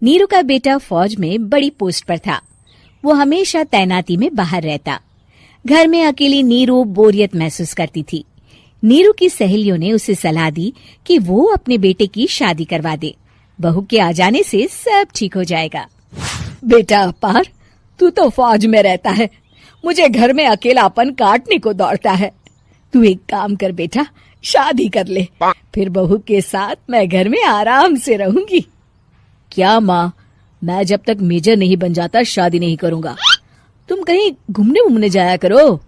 नीरू का बेटा फौज में बड़ी पोस्ट पर था। वो हमेशा तैनाती में बाहर रहता। घर में अकेली नीरू बोरियत महसूस करती थी। नीरू की सहेलियों ने उसे सलाह दी कि वो अपने बेटे की शादी करवा दे। बहू के आ जाने से सब ठीक हो जाएगा। बेटा अपार, तू तो फौज में रहता है, मुझे घर में अकेलापन काटने को दौड़ता है। तू एक काम कर बेटा, शादी कर ले, फिर बहू के साथ मैं घर में आराम से रहूंगी। क्या माँ, मैं जब तक मेजर नहीं बन जाता शादी नहीं करूंगा। तुम कहीं घूमने जाया करो,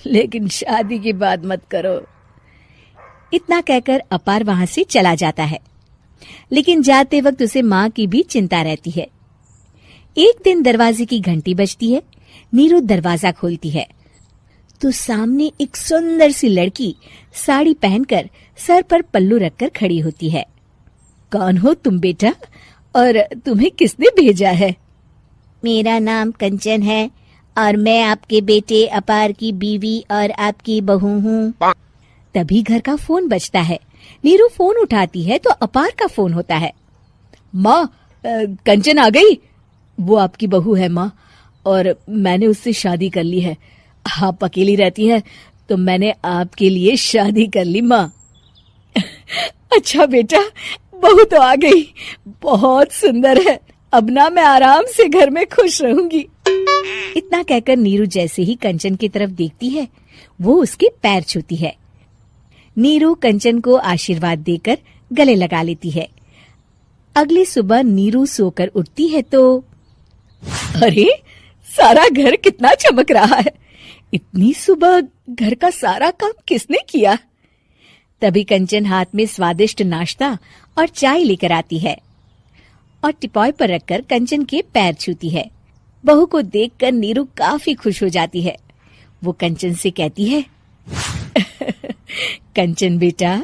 लेकिन शादी की बात मत करो। इतना कहकर अपार वहां से चला जाता है, लेकिन जाते वक्त उसे माँ की भी चिंता रहती है। एक दिन दरवाजे की घंटी बजती है। नीरू दरवाजा खोलती है तो सामने एक सुंदर सी लड़की साड़ी पहनकर सर पर पल्लू रखकर खड़ी होती है। कौन हो तुम बेटा, और तुम्हें किसने भेजा है? मेरा नाम कंचन है और मैं आपके बेटे अपार की बीवी और आपकी बहू हूँ। तभी घर का फोन बजता है। नीरू फोन उठाती है तो अपार का फोन होता है। माँ, कंचन आ गई। वो आपकी बहू है माँ, और मैंने उससे शादी कर ली है। आप अकेली रहती है तो मैंने आपके लिए शादी कर ली माँ। अच्छा बेटा, बहू तो आ गई, बहुत सुंदर है। अब ना मैं आराम से घर में खुश रहूंगी। इतना कहकर नीरू जैसे ही कंचन की तरफ देखती है, वो उसके पैर छूती है। नीरू कंचन को आशीर्वाद देकर गले लगा लेती है। अगली सुबह नीरू सोकर उठती है तो अरे, सारा घर कितना चमक रहा है। इतनी सुबह घर का सारा काम किसने किया? तभी कंचन हाथ में स्वादिष्ट नाश्ता और चाय लेकर आती है और टिपॉय पर रखकर कंचन के पैर छूती है। बहू को देखकर नीरू काफी खुश हो जाती है। वो कंचन से कहती है, कंचन बेटा,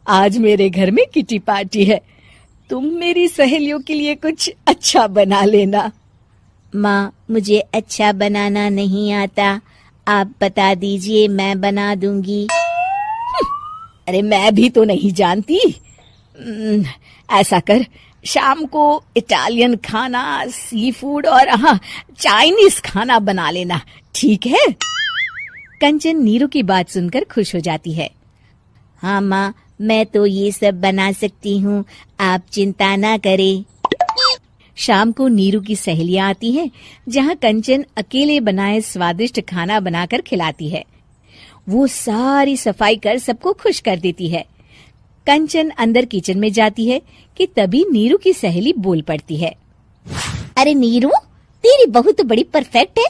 आज मेरे घर में किटी पार्टी है। तुम मेरी सहेलियों के लिए कुछ अच्छा बना लेना। माँ, मुझे अच्छा बनाना नहीं आता, आप बता दीजिए, मैं बना दूंगी। अरे मैं भी तो नहीं जानती। ऐसा कर, शाम को इटालियन खाना, सी फूड और हाँ, चाइनीज खाना बना लेना, ठीक है? कंचन नीरू की बात सुनकर खुश हो जाती है। हाँ माँ, मैं तो ये सब बना सकती हूँ, आप चिंता ना करें। शाम को नीरू की सहेलियां आती हैं, जहाँ कंचन अकेले बनाए स्वादिष्ट खाना बनाकर खिलाती है। वो सारी सफाई कर सबको खुश कर देती है। कंचन अंदर किचन में जाती है कि तभी नीरू की सहेली बोल पड़ती है। अरे नीरू, तेरी बहू तो बड़ी परफेक्ट है,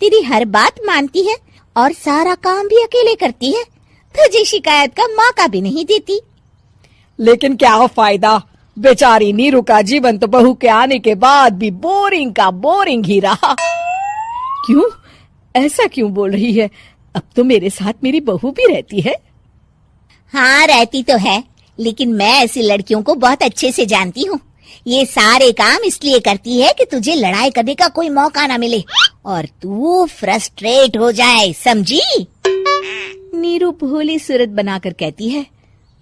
तेरी हर बात मानती है और सारा काम भी अकेले करती है, तुझे शिकायत का मौका भी नहीं देती। लेकिन क्या फायदा, बेचारी नीरू का जीवन तो बहू के आने के बाद भी बोरिंग का बोरिंग ही रहा। क्यों, ऐसा क्यों बोल रही है? अब तो मेरे साथ मेरी बहू भी रहती है। हाँ, रहती तो है, लेकिन मैं ऐसी लड़कियों को बहुत अच्छे से जानती हूँ। ये सारे काम इसलिए करती है कि तुझे लड़ाई करने का कोई मौका ना मिले और तू फ्रस्ट्रेट हो जाए, समझी? नीरू भोली सूरत बनाकर कहती है,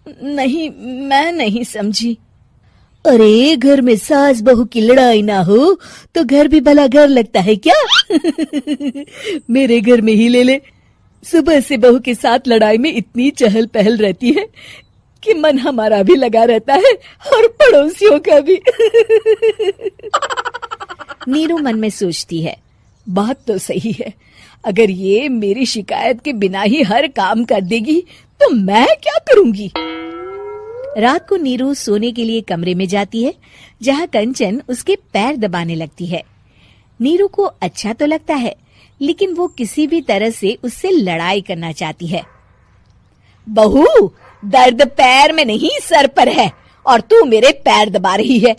नहीं, मैं नहीं समझी। अरे, घर में सास बहू की लड़ाई ना हो तो घर भी भला घर लगता है क्या? मेरे घर में ही ले ले, सुबह से बहू के साथ लड़ाई में इतनी चहल पहल रहती है कि मन हमारा भी लगा रहता है और पड़ोसियों का भी। नीरू मन में सोचती है, बात तो सही है, अगर ये मेरी शिकायत के बिना ही हर काम कर देगी तो मैं क्या करूंगी? रात को नीरू सोने के लिए कमरे में जाती है, जहाँ कंचन उसके पैर दबाने लगती है। नीरू को अच्छा तो लगता है, लेकिन वो किसी भी तरह से उससे लड़ाई करना चाहती है। बहू, दर्द पैर में नहीं सर पर है और तू मेरे पैर दबा रही है।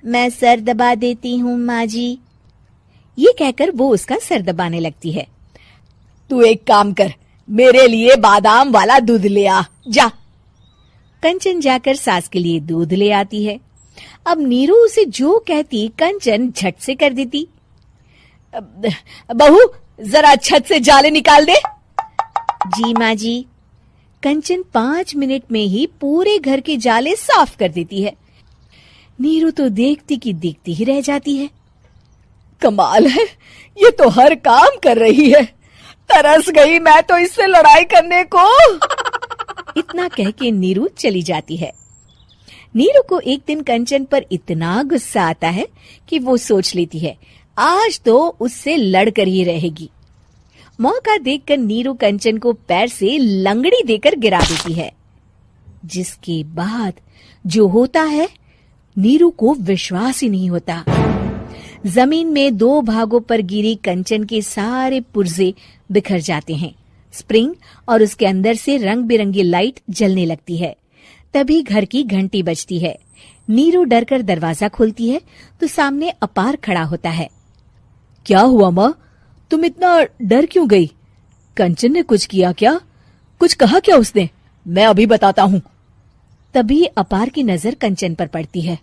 मैं सर दबा देती हूँ माँ जी। ये कहकर वो उसका सर दबाने लगती है। तू एक काम कर, मेरे लिए बादाम वाला दूध ले आ, जा। कंचन जाकर सास के लिए दूध ले आती है। अब नीरू उसे जो कहती कंचन झट से कर देती। बहू, जरा छत से जाले निकाल दे। जी माँ जी। कंचन 5 मिनट में ही पूरे घर के जाले साफ कर देती है। नीरू तो देखती की देखती ही रह जाती है। कमाल है, ये तो हर काम कर रही है। तरस गई मैं तो इससे लड़ाई करने को। इतना कह के नीरू चली जाती है। नीरू को एक दिन कंचन पर इतना गुस्सा आता है कि वो सोच लेती है आज तो उससे लड़कर ही रहेगी। मौका देखकर नीरू कंचन को पैर से लंगड़ी देकर गिरा देती है, जिसके बाद जो होता है नीरू को विश्वास ही नहीं होता। जमीन में 2 भागों पर गिरी कंचन के सारे पुर्जे बिखर जाते हैं। स्प्रिंग और उसके अंदर से रंग बिरंगी लाइट जलने लगती है। तभी घर की घंटी बजती है। नीरू डरकर दरवाजा खोलती है तो सामने अपार खड़ा होता है। क्या हुआ माँ, तुम इतना डर क्यों गई? कंचन ने कुछ किया क्या? कुछ कहा क्या उसने? मैं अभी बताता हूँ। तभी अपार की नजर कंचन पर पड़ती है।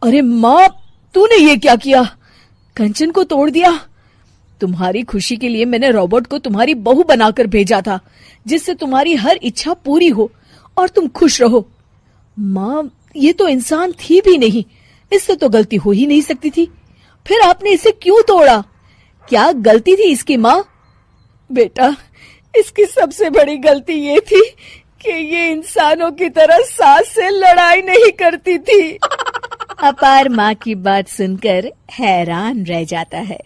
अरे माँ, तूने ये क्या किया? कंचन को तोड़ दिया। तुम्हारी खुशी के लिए मैंने रॉबर्ट को तुम्हारी बहू बनाकर भेजा था, जिससे तुम्हारी हर इच्छा पूरी हो और तुम खुश रहो। माँ, ये तो इंसान थी भी नहीं, इससे तो गलती हो ही नहीं सकती थी। फिर आपने इसे क्यों तोड़ा? क्या गलती थी इसकी माँ? बेटा, इसकी सबसे बड़ी गलती ये थी कि ये इंसानों की तरह सास से लड़ाई नहीं करती थी। अपार माँ की बात सुनकर हैरान रह जाता है।